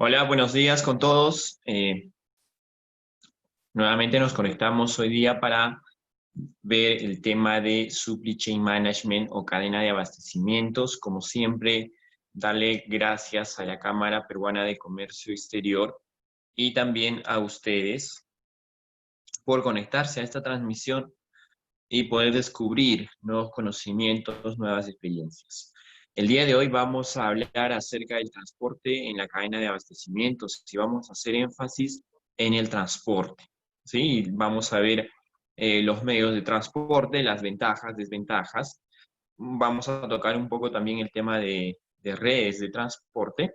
Hola, buenos días con todos. Nuevamente nos conectamos hoy día para ver el tema de Supply Chain Management o cadena de abastecimientos. Como siempre, darle gracias a la Cámara Peruana de Comercio Exterior y también a ustedes por conectarse a esta transmisión y poder descubrir nuevos conocimientos, nuevas experiencias. El día de hoy vamos a hablar acerca del transporte en la cadena de abastecimientos y vamos a hacer énfasis en el transporte, ¿sí? Vamos a ver los medios de transporte, las ventajas, desventajas. Vamos a tocar un poco también el tema de redes de transporte.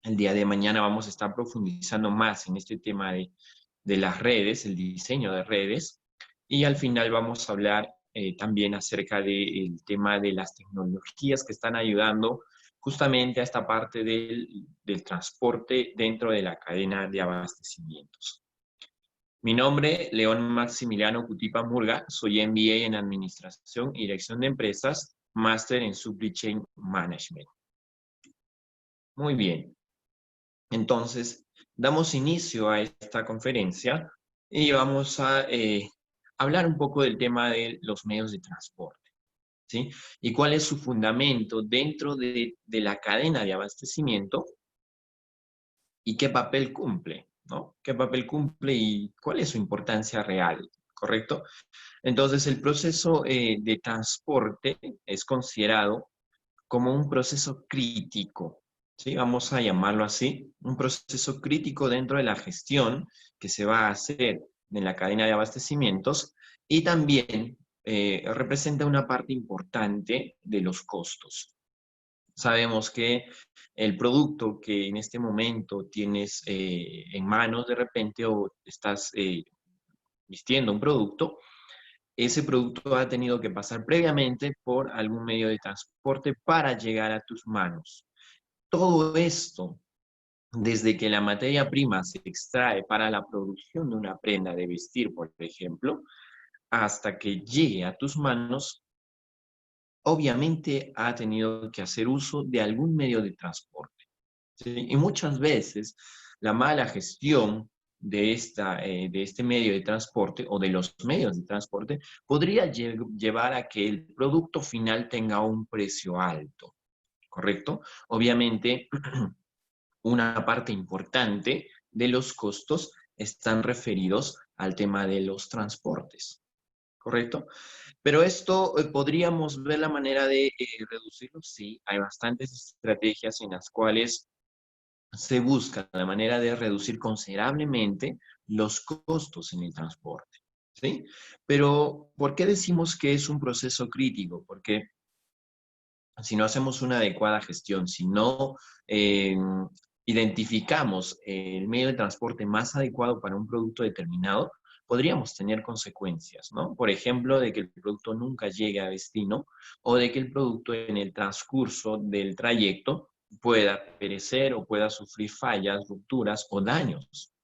El día de mañana vamos a estar profundizando más en este tema de las redes, el diseño de redes. Y al final vamos a hablar también acerca del tema de las tecnologías que están ayudando justamente a esta parte del transporte dentro de la cadena de abastecimientos. Mi nombre, León Maximiliano Cutipa Murga, soy MBA en Administración y Dirección de Empresas, máster en Supply Chain Management. Muy bien. Entonces, damos inicio a esta conferencia y vamos a hablar un poco del tema de los medios de transporte, ¿sí? Y cuál es su fundamento dentro de la cadena de abastecimiento y qué papel cumple, ¿no? ¿Qué papel cumple y cuál es su importancia real, correcto? Entonces, el proceso de transporte es considerado como un proceso crítico, ¿sí? Vamos a llamarlo así, un proceso crítico dentro de la gestión que se va a hacer en la cadena de abastecimientos y también representa una parte importante de los costos. Sabemos que el producto que en este momento tienes en manos de repente o estás vistiendo un producto, ese producto ha tenido que pasar previamente por algún medio de transporte para llegar a tus manos. Todo esto, desde que la materia prima se extrae para la producción de una prenda de vestir, por ejemplo, hasta que llegue a tus manos, obviamente ha tenido que hacer uso de algún medio de transporte, ¿sí? Y muchas veces la mala gestión de este medio de transporte o de los medios de transporte podría llevar a que el producto final tenga un precio alto, ¿correcto? Obviamente, una parte importante de los costos están referidos al tema de los transportes, ¿correcto? Pero esto podríamos ver la manera de reducirlo. Sí, hay bastantes estrategias en las cuales se busca la manera de reducir considerablemente los costos en el transporte, ¿sí? Pero, ¿por qué decimos que es un proceso crítico? Porque si no hacemos una adecuada gestión, si no eh, identificamos el medio de transporte más adecuado para un producto determinado, podríamos tener consecuencias, ¿no? Por ejemplo, de que el producto nunca llegue a destino o de que el producto en el transcurso del trayecto pueda perecer o pueda sufrir fallas, rupturas o daños.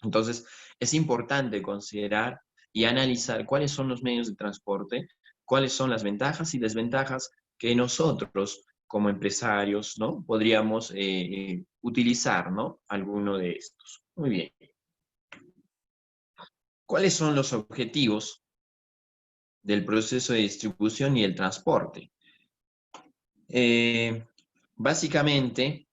Entonces, es importante considerar y analizar cuáles son los medios de transporte, cuáles son las ventajas y desventajas que nosotros como empresarios, ¿no? Podríamos utilizar, ¿no? Alguno de estos. Muy bien. ¿Cuáles son los objetivos del proceso de distribución y el transporte? Eh, Básicamente,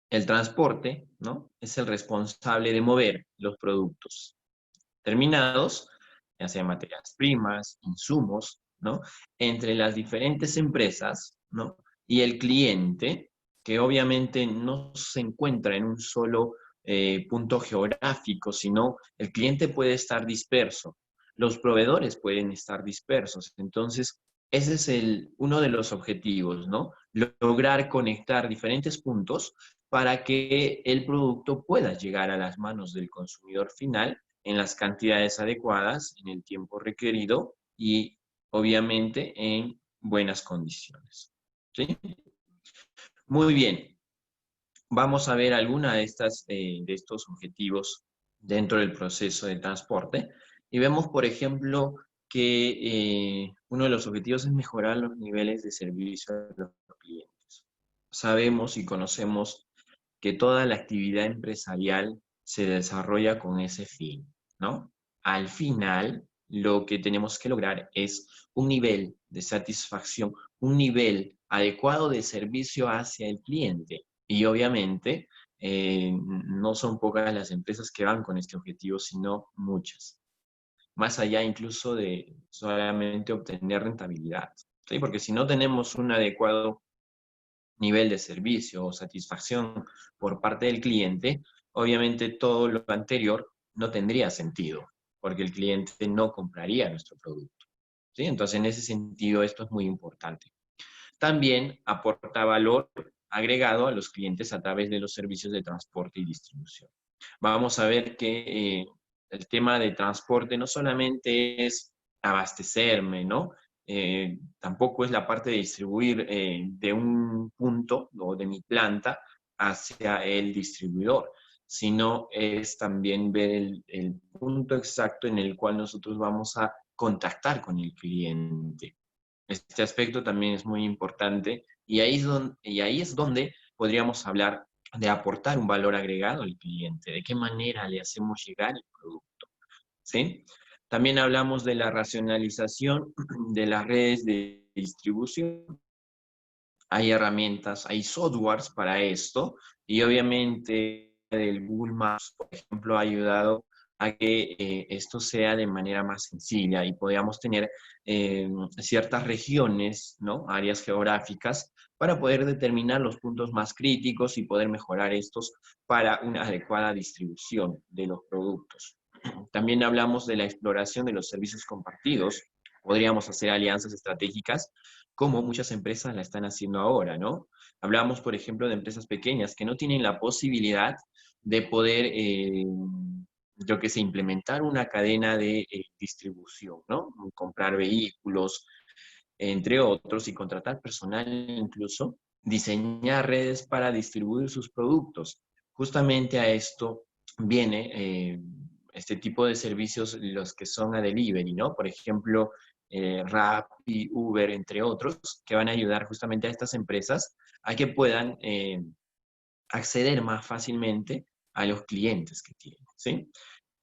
el transporte, ¿no? Es el responsable de mover los productos terminados, ya sean materias primas, insumos, ¿no? Entre las diferentes empresas, ¿no? Y el cliente, que obviamente no se encuentra en un solo punto geográfico, sino el cliente puede estar disperso, los proveedores pueden estar dispersos. Entonces, ese es uno de los objetivos, ¿no? Lograr conectar diferentes puntos para que el producto pueda llegar a las manos del consumidor final en las cantidades adecuadas, en el tiempo requerido y obviamente en buenas condiciones. ¿Sí? Muy bien, vamos a ver alguna de estos objetivos dentro del proceso de transporte y vemos, por ejemplo, que uno de los objetivos es mejorar los niveles de servicio a los clientes. sabemos y conocemos que toda la actividad empresarial se desarrolla con ese fin, ¿no? Al final, lo que tenemos que lograr es un nivel de satisfacción, un nivel adecuado de servicio hacia el cliente. Y obviamente, no son pocas las empresas que van con este objetivo, sino muchas. Más allá incluso de solamente obtener rentabilidad, ¿sí? Porque si no tenemos un adecuado nivel de servicio o satisfacción por parte del cliente, obviamente todo lo anterior no tendría sentido, porque el cliente no compraría nuestro producto, ¿sí? Entonces, en ese sentido, esto es muy importante. También aporta valor agregado a los clientes a través de los servicios de transporte y distribución. Vamos a ver que el tema de transporte no solamente es abastecerme, ¿no? Tampoco es la parte de distribuir de un punto o de mi planta hacia el distribuidor, sino es también ver el punto exacto en el cual nosotros vamos a contactar con el cliente. Este aspecto también es muy importante y ahí es donde podríamos hablar de aportar un valor agregado al cliente, de qué manera le hacemos llegar el producto, ¿sí? También hablamos de la racionalización de las redes de distribución. Hay herramientas, hay softwares para esto y obviamente el Google Maps, por ejemplo, ha ayudado a que esto sea de manera más sencilla y podamos tener ciertas regiones, ¿no? Áreas geográficas para poder determinar los puntos más críticos y poder mejorar estos para una adecuada distribución de los productos. También hablamos de la exploración de los servicios compartidos. Podríamos hacer alianzas estratégicas como muchas empresas la están haciendo ahora, ¿no? Hablamos, por ejemplo, de empresas pequeñas que no tienen la posibilidad de poder, yo que sé, implementar una cadena de distribución, ¿no? Comprar vehículos, entre otros, y contratar personal incluso, diseñar redes para distribuir sus productos. Justamente a esto viene este tipo de servicios, los que son a delivery, ¿no? Por ejemplo, Rappi, Uber, entre otros, que van a ayudar justamente a estas empresas a que puedan acceder más fácilmente a los clientes que tienen, ¿sí?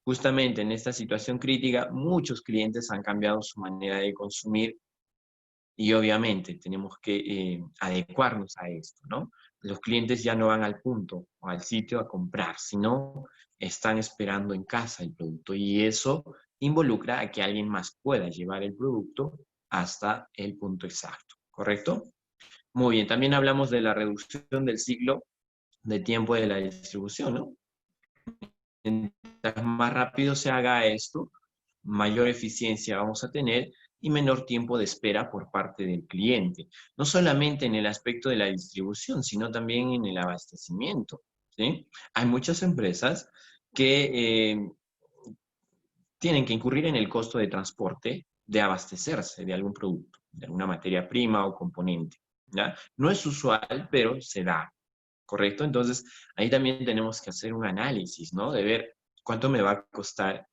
Justamente en esta situación crítica, muchos clientes han cambiado su manera de consumir y obviamente tenemos que adecuarnos a esto, ¿no? Los clientes ya no van al punto o al sitio a comprar, sino están esperando en casa el producto y eso involucra a que alguien más pueda llevar el producto hasta el punto exacto, ¿correcto? Muy bien, también hablamos de la reducción del ciclo de tiempo de la distribución, ¿no? Mientras más rápido se haga esto, mayor eficiencia vamos a tener y menor tiempo de espera por parte del cliente. No solamente en el aspecto de la distribución, sino también en el abastecimiento, ¿sí? Hay muchas empresas que tienen que incurrir en el costo de transporte de abastecerse de algún producto, de alguna materia prima o componente, ¿ya? No es usual, pero se da, ¿correcto? Entonces, ahí también tenemos que hacer un análisis, ¿no? De ver cuánto me va a costar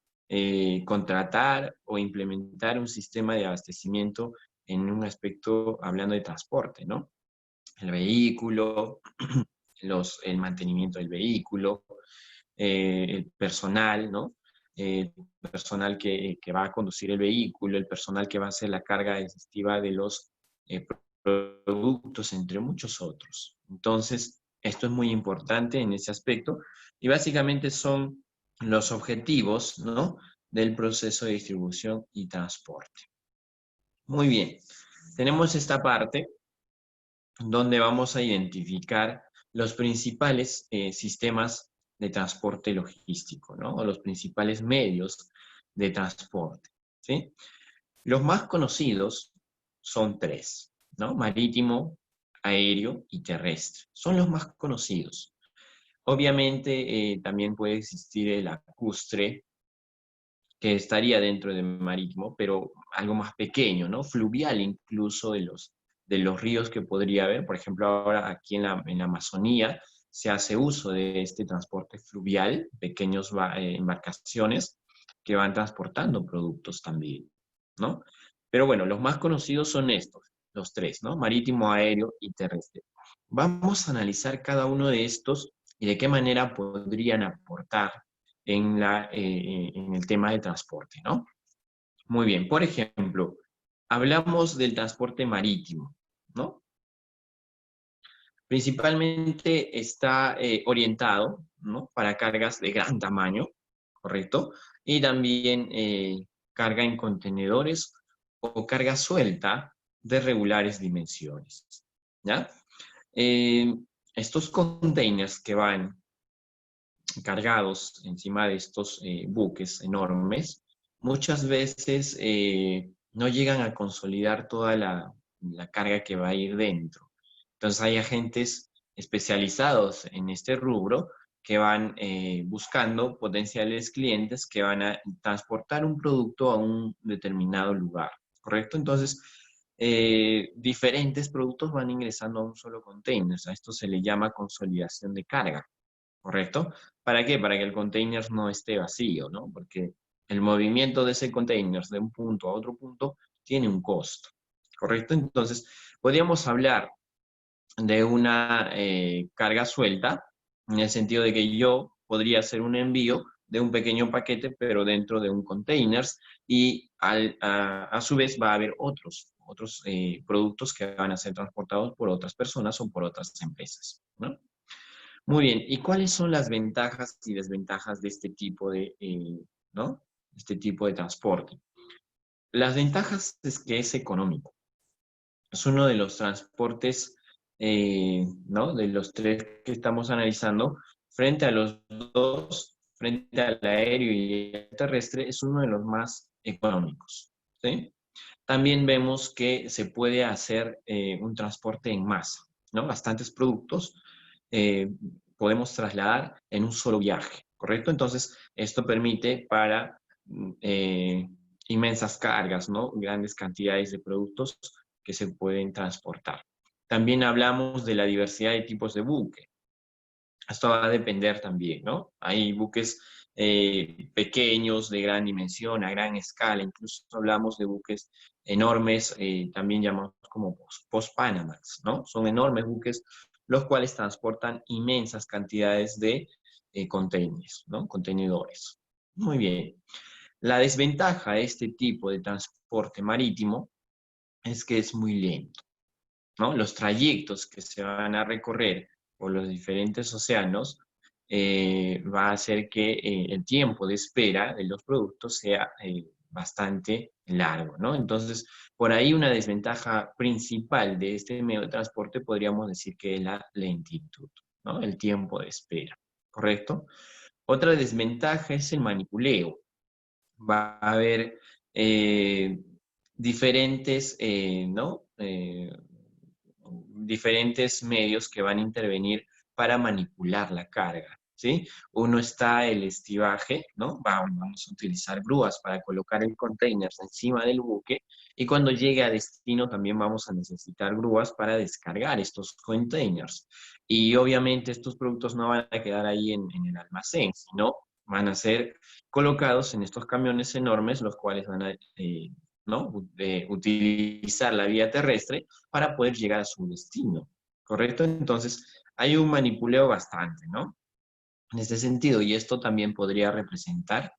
contratar o implementar un sistema de abastecimiento en un aspecto, hablando de transporte, ¿no? El vehículo, el mantenimiento del vehículo, el personal, ¿no? Personal que va a conducir el vehículo, el personal que va a hacer la carga exhaustiva de los eh, productos, entre muchos otros. Entonces, esto es muy importante en ese aspecto y básicamente son los objetivos, ¿no? Del proceso de distribución y transporte. Muy bien, tenemos esta parte donde vamos a identificar los principales sistemas de transporte logístico, ¿no? O los principales medios de transporte, ¿sí? Los más conocidos son tres, ¿no? Marítimo, aéreo y terrestre. Son los más conocidos. Obviamente también puede existir el lacustre, que estaría dentro del marítimo, pero algo más pequeño, ¿no? Fluvial incluso de los ríos que podría haber. Por ejemplo, ahora aquí en la Amazonía se hace uso de este transporte fluvial, pequeñas embarcaciones que van transportando productos también, ¿no? Pero bueno, los más conocidos son estos. los tres, ¿no? Marítimo, aéreo y terrestre. Vamos a analizar cada uno de estos y de qué manera podrían aportar en el tema de transporte, ¿no? Muy bien, por ejemplo, hablamos del transporte marítimo, ¿no? Principalmente está orientado, ¿no? Para cargas de gran tamaño, ¿correcto? Y también carga en contenedores o carga suelta de regulares dimensiones, ¿ya? Eh, Estos containers que van cargados encima de estos buques enormes, muchas veces no llegan a consolidar toda la carga que va a ir dentro. Entonces hay agentes especializados en este rubro que van buscando potenciales clientes que van a transportar un producto a un determinado lugar, ¿correcto? Entonces, diferentes productos van ingresando a un solo container. A esto se le llama consolidación de carga. ¿Correcto? ¿Para qué? Para que el container no esté vacío, ¿no? Porque el movimiento de ese container de un punto a otro punto tiene un costo, ¿correcto? Entonces, podríamos hablar de una carga suelta, en el sentido de que yo podría hacer un envío de un pequeño paquete, pero dentro de un container, y a su vez va a haber otros productos que van a ser transportados por otras personas o por otras empresas, ¿no? Muy bien, ¿y cuáles son las ventajas y desventajas de este tipo ¿no? Este tipo de transporte? Las ventajas es que es económico. Es uno de los transportes, ¿no? De los tres que estamos analizando, frente a los dos, frente al aéreo y al terrestre, es uno de los más económicos, ¿sí? También vemos que se puede hacer un transporte en masa, ¿no? Bastantes productos eh, podemos trasladar en un solo viaje, ¿correcto? Entonces, esto permite para eh, inmensas cargas, ¿no? Grandes cantidades de productos que se pueden transportar. También hablamos de la diversidad de tipos de buque. Esto va a depender también, ¿no? Hay buques pequeños, de gran dimensión, a gran escala, incluso hablamos de buques enormes, también llamados como post-Panamax, ¿no? Son enormes buques, los cuales transportan inmensas cantidades de containers, ¿no? Contenedores. Muy bien. La desventaja de este tipo de transporte marítimo es que es muy lento, ¿no? Los trayectos que se van a recorrer por los diferentes océanos va a hacer que el tiempo de espera de los productos sea bastante largo, ¿no? Entonces, por ahí una desventaja principal de este medio de transporte podríamos decir que es la lentitud, ¿no? El tiempo de espera, ¿correcto? Otra desventaja es el manipuleo. Va a haber eh, diferentes, ¿no? Diferentes medios que van a intervenir para manipular la carga, ¿sí? Uno está el estivaje, ¿no? Vamos a utilizar grúas para colocar el container encima del buque y cuando llegue a destino también vamos a necesitar grúas para descargar estos containers. Y obviamente estos productos no van a quedar ahí en el almacén, sino van a ser colocados en estos camiones enormes, los cuales van a ¿no? Utilizar la vía terrestre para poder llegar a su destino, ¿correcto? Entonces, hay un manipuleo bastante, ¿no? En este sentido, y esto también podría representar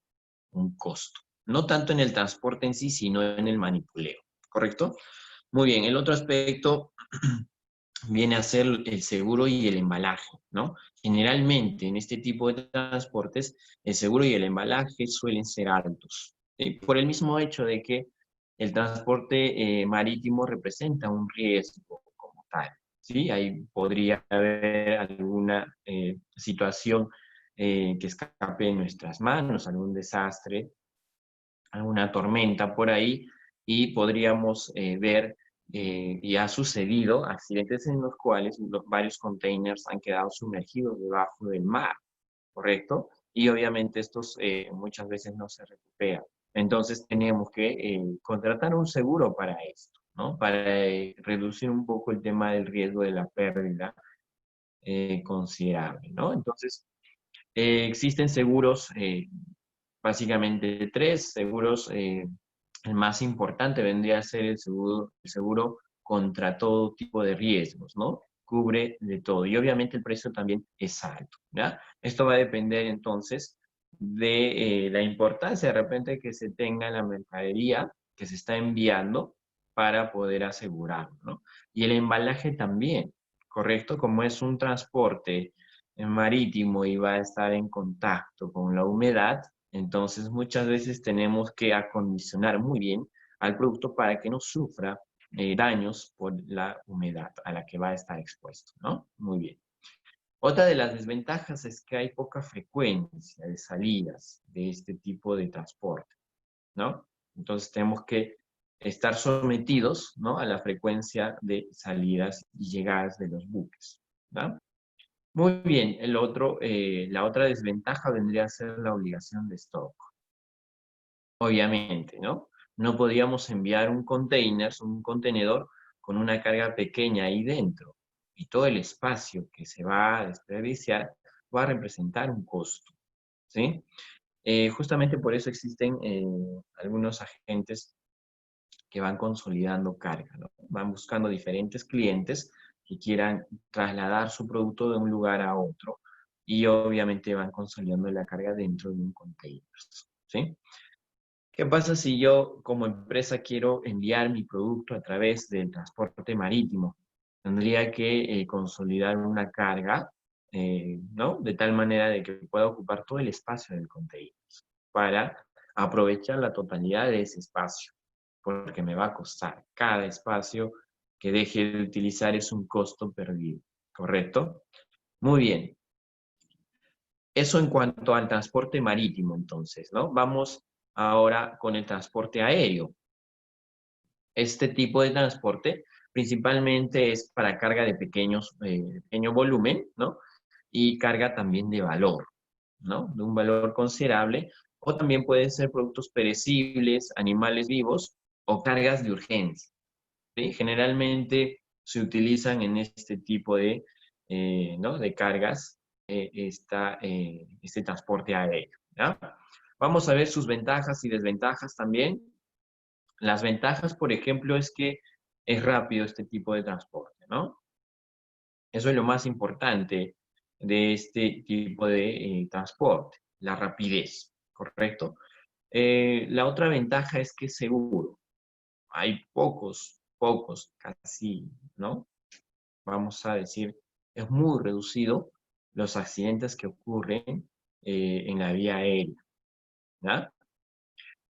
un costo, no tanto en el transporte en sí, sino en el manipuleo, ¿correcto? Muy bien, el otro aspecto viene a ser el seguro y el embalaje, ¿no? Generalmente en este tipo de transportes, el seguro y el embalaje suelen ser altos, ¿sí? Por el mismo hecho de que el transporte marítimo representa un riesgo como tal, ¿sí? Ahí podría haber alguna situación que escape de nuestras manos, algún desastre, alguna tormenta por ahí, y podríamos ver, y ha sucedido, accidentes en los cuales varios containers han quedado sumergidos debajo del mar, ¿correcto? Y obviamente estos muchas veces no se recuperan. Entonces tenemos que contratar un seguro para esto, ¿no? Para reducir un poco el tema del riesgo de la pérdida considerable, ¿no? Entonces, existen seguros, básicamente tres seguros. El más importante vendría a ser el seguro contra todo tipo de riesgos, ¿no? Cubre de todo. Y obviamente el precio también es alto, ¿ya? Esto va a depender entonces de la importancia de repente que se tenga en la mercadería que se está enviando para poder asegurarlo, ¿no? Y el embalaje también, ¿correcto? Como es un transporte marítimo y va a estar en contacto con la humedad, entonces muchas veces tenemos que acondicionar muy bien al producto para que no sufra daños por la humedad a la que va a estar expuesto, ¿no? Muy bien. Otra de las desventajas es que hay poca frecuencia de salidas de este tipo de transporte, ¿no? Entonces tenemos que estar sometidos, ¿no?, a la frecuencia de salidas y llegadas de los buques, ¿no? Muy bien, la otra desventaja vendría a ser la obligación de stock. Obviamente, ¿no? No podíamos enviar un contenedor con una carga pequeña ahí dentro. Y todo el espacio que se va a desperdiciar va a representar un costo, ¿sí? Justamente por eso existen algunos agentes que van consolidando carga, ¿no? Van buscando diferentes clientes que quieran trasladar su producto de un lugar a otro y obviamente van consolidando la carga dentro de un container, ¿sí? ¿Qué pasa si yo como empresa quiero enviar mi producto a través del transporte marítimo? Tendría que consolidar una carga, ¿no? De tal manera de que pueda ocupar todo el espacio del container para aprovechar la totalidad de ese espacio, porque me va a costar. Cada espacio que deje de utilizar es un costo perdido, ¿correcto? Muy bien. Eso en cuanto al transporte marítimo, entonces, ¿no? Vamos ahora con el transporte aéreo. Este tipo de transporte principalmente es para carga de pequeño volumen, ¿no? Y carga también de valor, ¿no? De un valor considerable, o también pueden ser productos perecibles, animales vivos o cargas de urgencia, ¿sí? Generalmente se utilizan en este tipo de, ¿no?, de cargas este transporte aéreo, ¿ya? Vamos a ver sus ventajas y desventajas también. Las ventajas, por ejemplo, es que es rápido este tipo de transporte, ¿no? Eso es lo más importante de este tipo de transporte, la rapidez, ¿correcto? La otra ventaja es que es seguro. Hay pocos, casi, ¿no? Vamos a decir, es muy reducido los accidentes que ocurren en la vía aérea, ¿ya?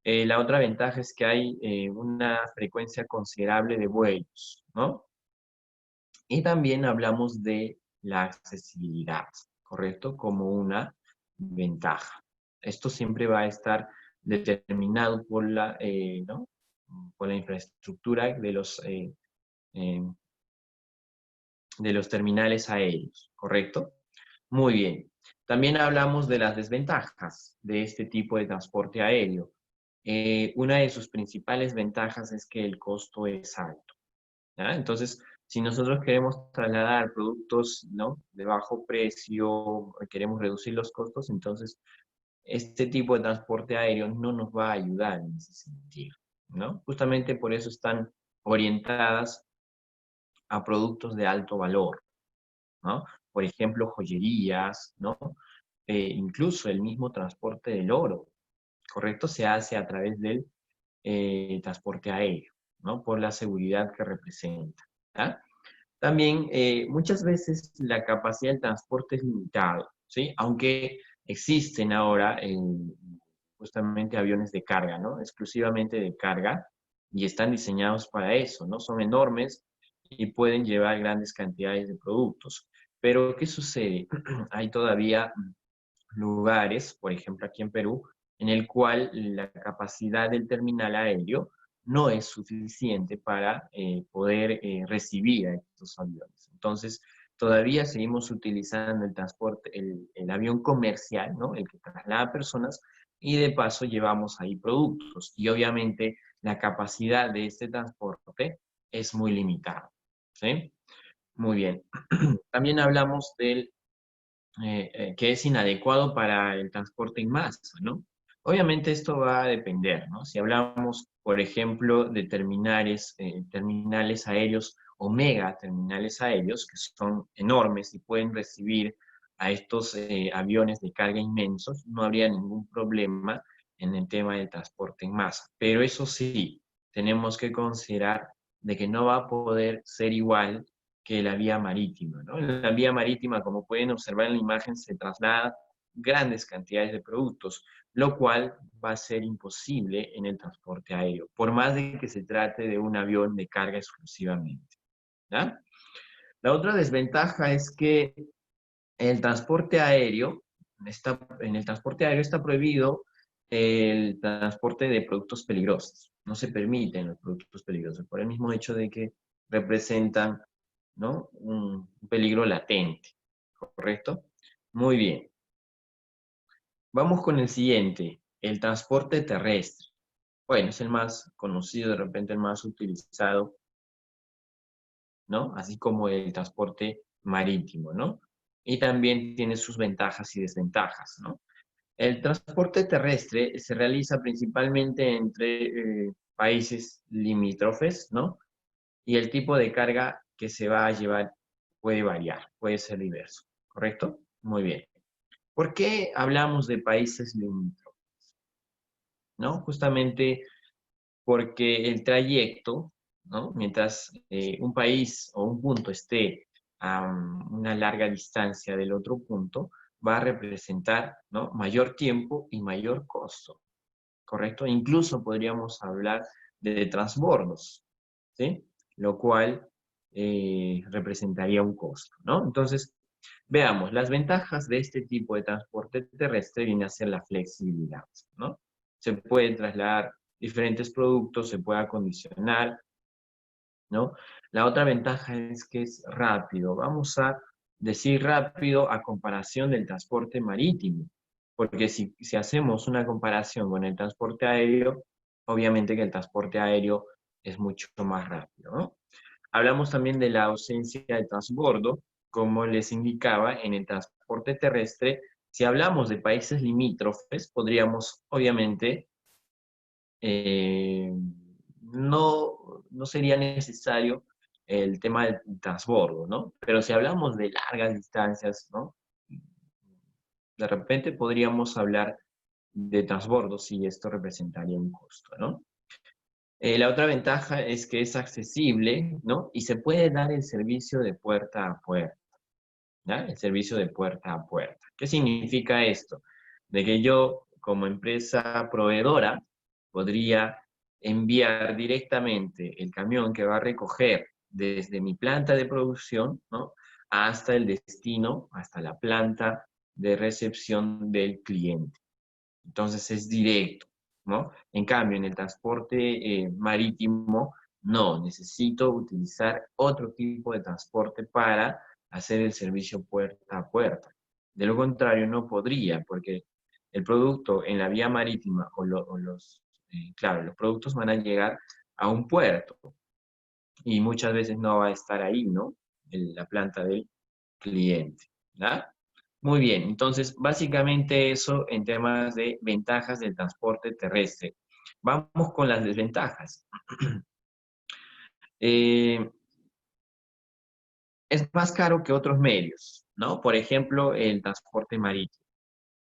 La otra ventaja es que hay una frecuencia considerable de vuelos, ¿no? Y también hablamos de la accesibilidad, ¿correcto? Como una ventaja. Esto siempre va a estar determinado por ¿no?, por la infraestructura eh, de los terminales aéreos, ¿correcto? Muy bien. También hablamos de las desventajas de este tipo de transporte aéreo. Una de sus principales ventajas es que el costo es alto, ¿ya? Entonces, si nosotros queremos trasladar productos, ¿no?, de bajo precio, queremos reducir los costos, entonces este tipo de transporte aéreo no nos va a ayudar en ese sentido, ¿no? Justamente por eso están orientadas a productos de alto valor, ¿no? Por ejemplo, joyerías, ¿no? Incluso el mismo transporte del oro, ¿correcto? Se hace a través del transporte aéreo, ¿no? Por la seguridad que representa, ¿ya? También muchas veces la capacidad del transporte es limitada, ¿sí? Aunque existen ahora justamente aviones de carga, ¿no? Exclusivamente de carga, y están diseñados para eso, ¿no? Son enormes y pueden llevar grandes cantidades de productos. Pero, ¿qué sucede? Hay todavía lugares, por ejemplo aquí en Perú, en el cual la capacidad del terminal aéreo no es suficiente para poder recibir a estos aviones. Entonces, todavía seguimos utilizando el transporte, el avión comercial, ¿no?, el que traslada personas, y de paso llevamos ahí productos. Y obviamente la capacidad de este transporte es muy limitada, ¿sí? Muy bien. También hablamos del que es inadecuado para el transporte en masa, ¿no? Obviamente esto va a depender, ¿no? Si hablamos, por ejemplo, de terminales aéreos o mega terminales aéreos, que son enormes y pueden recibir a estos aviones de carga inmensos, no habría ningún problema en el tema del transporte en masa. Pero eso sí, tenemos que considerar de que no va a poder ser igual que la vía marítima, ¿no? En la vía marítima, como pueden observar en la imagen, se trasladan grandes cantidades de productos, lo cual va a ser imposible en el transporte aéreo, por más de que se trate de un avión de carga exclusivamente. ¿Ya? La otra desventaja es que el transporte aéreo en el transporte aéreo está prohibido el transporte de productos peligrosos. No se permiten los productos peligrosos por el mismo hecho de que representan, ¿no?, un peligro latente. ¿Correcto? Muy bien. Vamos con el siguiente, el transporte terrestre. Bueno, es el más conocido, de repente el más utilizado, ¿no? Así como el transporte marítimo, ¿no? Y también tiene sus ventajas y desventajas, ¿no? El transporte terrestre se realiza principalmente entre países limítrofes, ¿no? Y el tipo de carga que se va a llevar puede variar, puede ser diverso, ¿correcto? Muy bien. ¿Por qué hablamos de países limítrofes? ¿No? Justamente porque el trayecto, ¿no? Mientras un país o un punto esté a una larga distancia del otro punto, va a representar, ¿no?, mayor tiempo y mayor costo, ¿correcto? Incluso podríamos hablar de transbordos, ¿sí? Lo cual representaría un costo, ¿no? Entonces, veamos, las ventajas de este tipo de transporte terrestre viene a ser la flexibilidad, ¿no? Se pueden trasladar diferentes productos, se puede acondicionar, ¿no? La otra ventaja es que es rápido. Vamos a decir rápido a comparación del transporte marítimo, porque si hacemos una comparación con el transporte aéreo, obviamente que el transporte aéreo es mucho más rápido, ¿no? Hablamos también de la ausencia de transbordo, como les indicaba, en el transporte terrestre. Si hablamos de países limítrofes, podríamos, obviamente, eh, no sería necesario el tema del transbordo, ¿no? Pero si hablamos de largas distancias, ¿no?, de repente podríamos hablar de transbordos y esto representaría un costo, ¿no? La otra ventaja es que es accesible, ¿no? Y se puede dar el servicio de puerta a puerta, ¿ya? El servicio de puerta a puerta. ¿Qué significa esto? De que yo, como empresa proveedora, podría enviar directamente el camión que va a recoger desde mi planta de producción, ¿no?, hasta el destino, hasta la planta de recepción del cliente. Entonces es directo, ¿no? En cambio, en el transporte marítimo, no, necesito utilizar otro tipo de transporte para hacer el servicio puerta a puerta. De lo contrario, no podría, porque el producto en la vía marítima claro, los productos van a llegar a un puerto y muchas veces no va a estar ahí, ¿no? En la planta del cliente, ¿verdad? Muy bien, entonces básicamente eso en temas de ventajas del transporte terrestre. Vamos con las desventajas. Eh, es más caro que otros medios, ¿no? Por ejemplo, el transporte marítimo,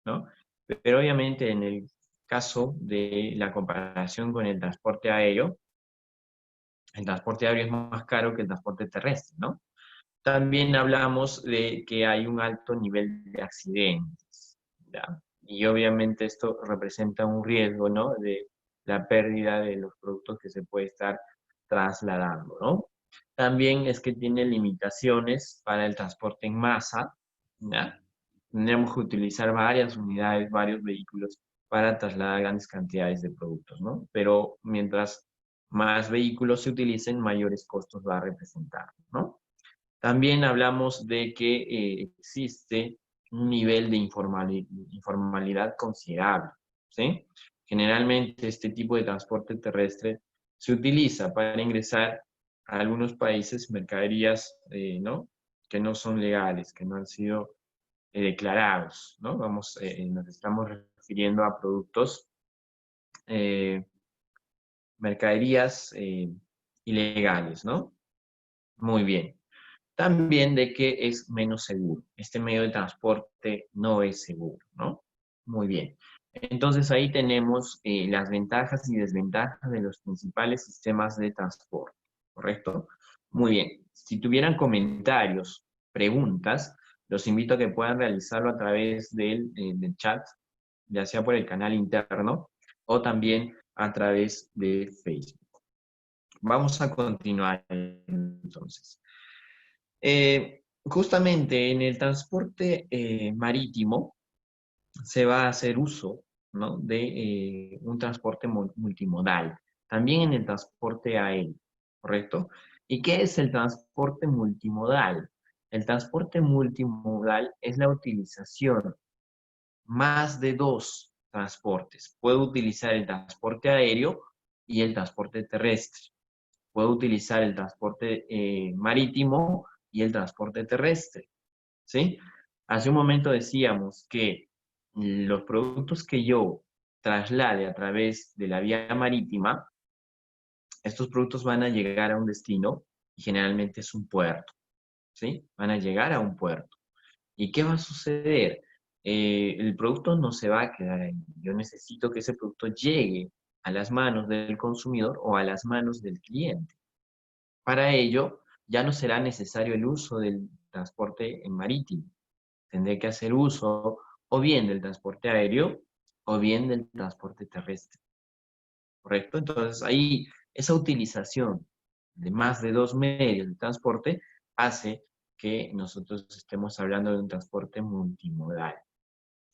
¿no? Pero obviamente en el caso de la comparación con el transporte aéreo es más caro que el transporte terrestre, ¿no? También hablamos de que hay un alto nivel de accidentes, ¿ya? Y obviamente esto representa un riesgo, ¿no?, de la pérdida de los productos que se puede estar trasladando, ¿no? También es que tiene limitaciones para el transporte en masa, ¿ya? Tendríamos que utilizar varias unidades, varios vehículos para trasladar grandes cantidades de productos, ¿no? Pero mientras más vehículos se utilicen, mayores costos va a representar, ¿no? También hablamos de que existe un nivel de informalidad considerable, ¿sí? Generalmente este tipo de transporte terrestre se utiliza para ingresar a algunos países mercaderías, ¿no?, que no son legales, que no han sido declarados, ¿no? Nos estamos refiriendo a productos, mercaderías ilegales, ¿no? Muy bien. También de que es menos seguro. Este medio de transporte no es seguro, ¿no? Muy bien. Entonces ahí tenemos las ventajas y desventajas de los principales sistemas de transporte, ¿correcto? Muy bien. Si tuvieran comentarios, preguntas, los invito a que puedan realizarlo a través del chat, ya sea por el canal interno o también a través de Facebook. Vamos a continuar entonces. Justamente en el transporte marítimo se va a hacer uso, ¿no?, de un transporte multimodal. También en el transporte aéreo, ¿correcto? ¿Y qué es el transporte multimodal? El transporte multimodal es la utilización más de dos transportes. Puedo utilizar el transporte aéreo y el transporte terrestre. Puedo utilizar el transporte marítimo y el transporte terrestre, ¿sí? Hace un momento decíamos que los productos que yo traslade a través de la vía marítima, estos productos van a llegar a un destino y generalmente es un puerto, ¿sí? Van a llegar a un puerto. ¿Y qué va a suceder? El producto no se va a quedar ahí. Yo necesito que ese producto llegue a las manos del consumidor o a las manos del cliente. Para ello, ya no será necesario el uso del transporte marítimo. Tendré que hacer uso o bien del transporte aéreo o bien del transporte terrestre, ¿correcto? Entonces, ahí esa utilización de más de dos medios de transporte hace que nosotros estemos hablando de un transporte multimodal,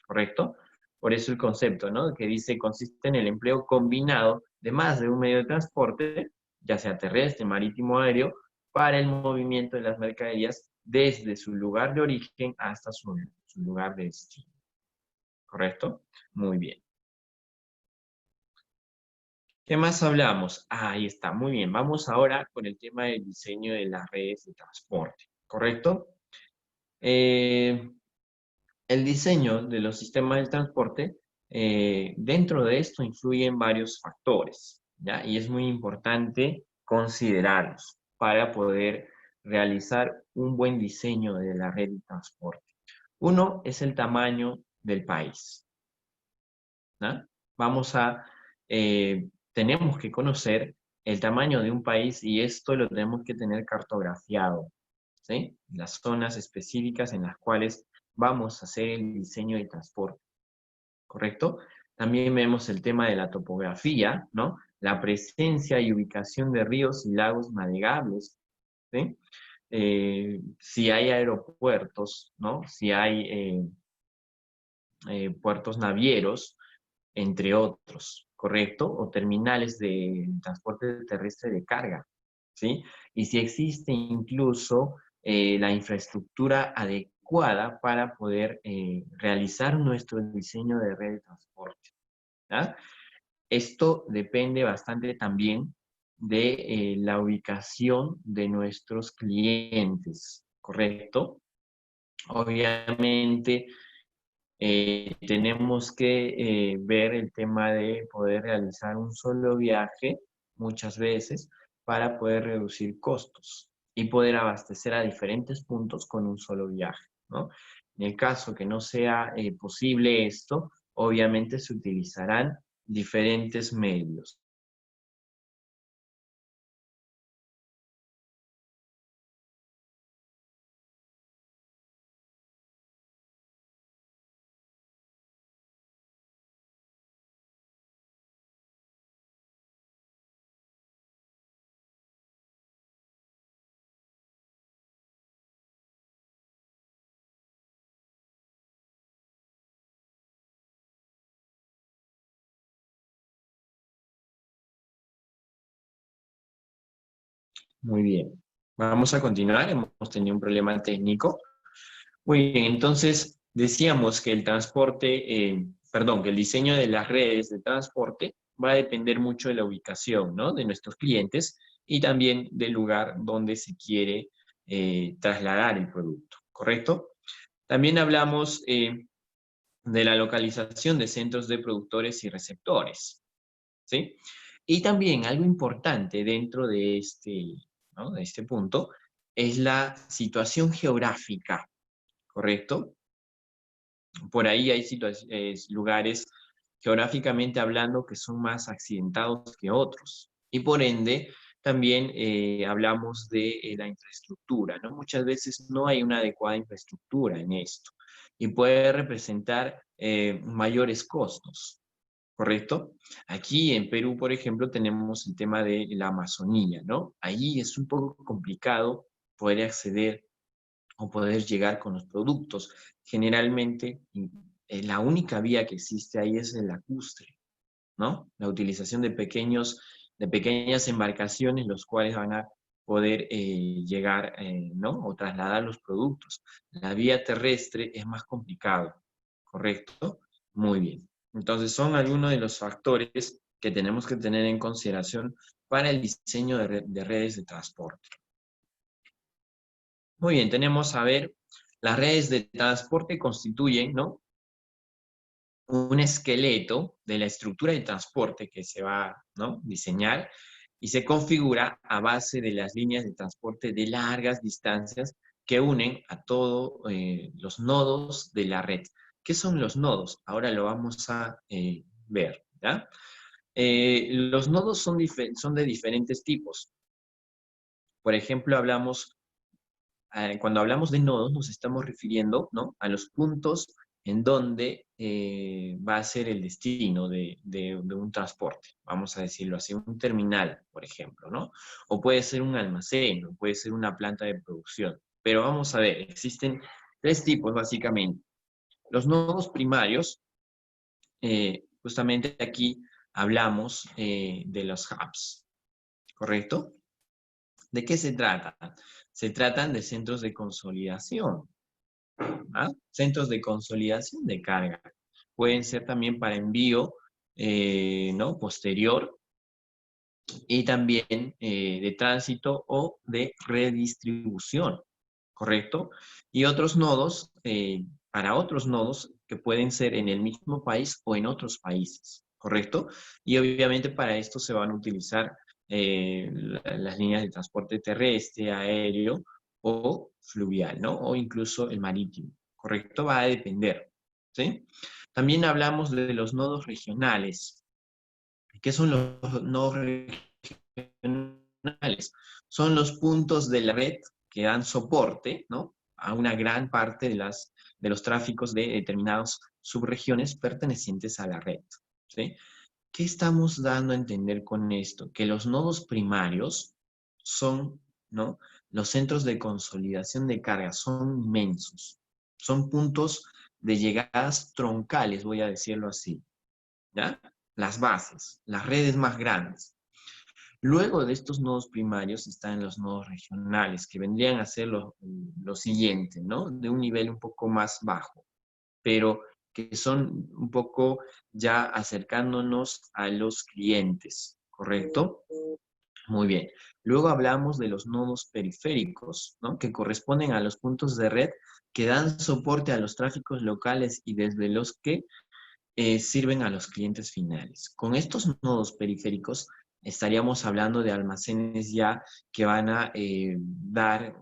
¿correcto? Por eso el concepto, ¿no?, que dice consiste en el empleo combinado de más de un medio de transporte, ya sea terrestre, marítimo o aéreo, para el movimiento de las mercaderías desde su lugar de origen hasta su lugar de destino. ¿Correcto? Muy bien. ¿Qué más hablamos? Ahí está, muy bien. Vamos ahora con el tema del diseño de las redes de transporte. ¿Correcto? El diseño de los sistemas de transporte, dentro de esto influyen varios factores, ¿ya? Y es muy importante considerarlos para poder realizar un buen diseño de la red de transporte. Uno es el tamaño del país, ¿no? Tenemos que conocer el tamaño de un país y esto lo tenemos que tener cartografiado, ¿sí? Las zonas específicas en las cuales vamos a hacer el diseño de transporte, ¿correcto? También vemos el tema de la topografía, ¿no? La presencia y ubicación de ríos y lagos navegables, ¿sí? Si hay aeropuertos, ¿no? Si hay puertos navieros, entre otros, ¿correcto? O terminales de transporte terrestre de carga, ¿sí? Y si existe incluso la infraestructura adecuada para poder realizar nuestro diseño de red de transporte, ¿ya? Esto depende bastante también de la ubicación de nuestros clientes, ¿correcto? Obviamente, tenemos que ver el tema de poder realizar un solo viaje muchas veces para poder reducir costos y poder abastecer a diferentes puntos con un solo viaje, ¿no? En el caso que no sea posible esto, obviamente se utilizarán diferentes medios. Muy bien. Vamos a continuar. Hemos tenido un problema técnico. Muy bien, entonces decíamos que que el diseño de las redes de transporte va a depender mucho de la ubicación, ¿no?, de nuestros clientes y también del lugar donde se quiere trasladar el producto, ¿correcto? También hablamos de la localización de centros de productores y receptores, ¿sí? Y también algo importante dentro de ¿no? de este punto es la situación geográfica, ¿correcto? Por ahí hay lugares geográficamente hablando que son más accidentados que otros. Y por ende, también hablamos de la infraestructura, ¿no? Muchas veces no hay una adecuada infraestructura en esto y puede representar mayores costos, ¿correcto? Aquí en Perú, por ejemplo, tenemos el tema de la Amazonía, ¿no? Ahí es un poco complicado poder acceder o poder llegar con los productos. Generalmente, la única vía que existe ahí es el lacustre, ¿no? La utilización de pequeñas embarcaciones, los cuales van a poder llegar, ¿no? O trasladar los productos. La vía terrestre es más complicado, ¿correcto? Muy bien. Entonces, son algunos de los factores que tenemos que tener en consideración para el diseño de redes de transporte. Muy bien, tenemos a ver, las redes de transporte constituyen, ¿no? Un esqueleto de la estructura de transporte que se va, ¿no? Diseñar y se configura a base de las líneas de transporte de largas distancias que unen a todos los nodos de la red. ¿Qué son los nodos? Ahora lo vamos a ver, ¿ya? Los nodos son de diferentes tipos. Por ejemplo, cuando hablamos de nodos nos estamos refiriendo, ¿no? A los puntos en donde va a ser el destino de un transporte, vamos a decirlo así, un terminal, por ejemplo, ¿no? O puede ser un almacén, o puede ser una planta de producción. Pero vamos a ver, existen tres tipos básicamente. Los nodos primarios, justamente aquí hablamos de los hubs, ¿correcto? ¿De qué se trata? Se tratan de centros de consolidación, ¿ah? Centros de consolidación de carga. Pueden ser también para envío, ¿no? Posterior y también de tránsito o de redistribución, ¿correcto? Y otros nodos, para otros nodos que pueden ser en el mismo país o en otros países, ¿correcto? Y obviamente para esto se van a utilizar las líneas de transporte terrestre, aéreo o fluvial, ¿no? O incluso el marítimo, ¿correcto? Va a depender, ¿sí? También hablamos de los nodos regionales. ¿Qué son los nodos regionales? Son los puntos de la red que dan soporte, ¿no? A una gran parte de los tráficos de determinadas subregiones pertenecientes a la red, ¿sí? ¿Qué estamos dando a entender con esto? Que los nodos primarios son, ¿no? Los centros de consolidación de carga son inmensos. Son puntos de llegadas troncales, voy a decirlo así, ¿ya? Las bases, las redes más grandes. Luego de estos nodos primarios están los nodos regionales, que vendrían a ser lo siguiente, ¿no? De un nivel un poco más bajo, pero que son un poco ya acercándonos a los clientes, ¿correcto? Muy bien. Luego hablamos de los nodos periféricos, ¿no? Que corresponden a los puntos de red que dan soporte a los tráficos locales y desde los que sirven a los clientes finales. Con estos nodos periféricos estaríamos hablando de almacenes ya que van a dar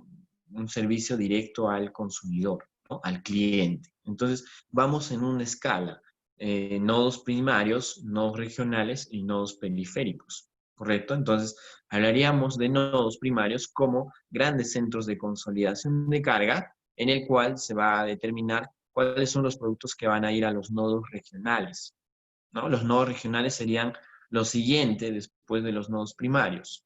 un servicio directo al consumidor, ¿no? Al cliente. Entonces, vamos en una escala, nodos primarios, nodos regionales y nodos periféricos, ¿correcto? Entonces, hablaríamos de nodos primarios como grandes centros de consolidación de carga en el cual se va a determinar cuáles son los productos que van a ir a los nodos regionales, ¿no? Los nodos regionales serían los siguientes después de los nodos primarios,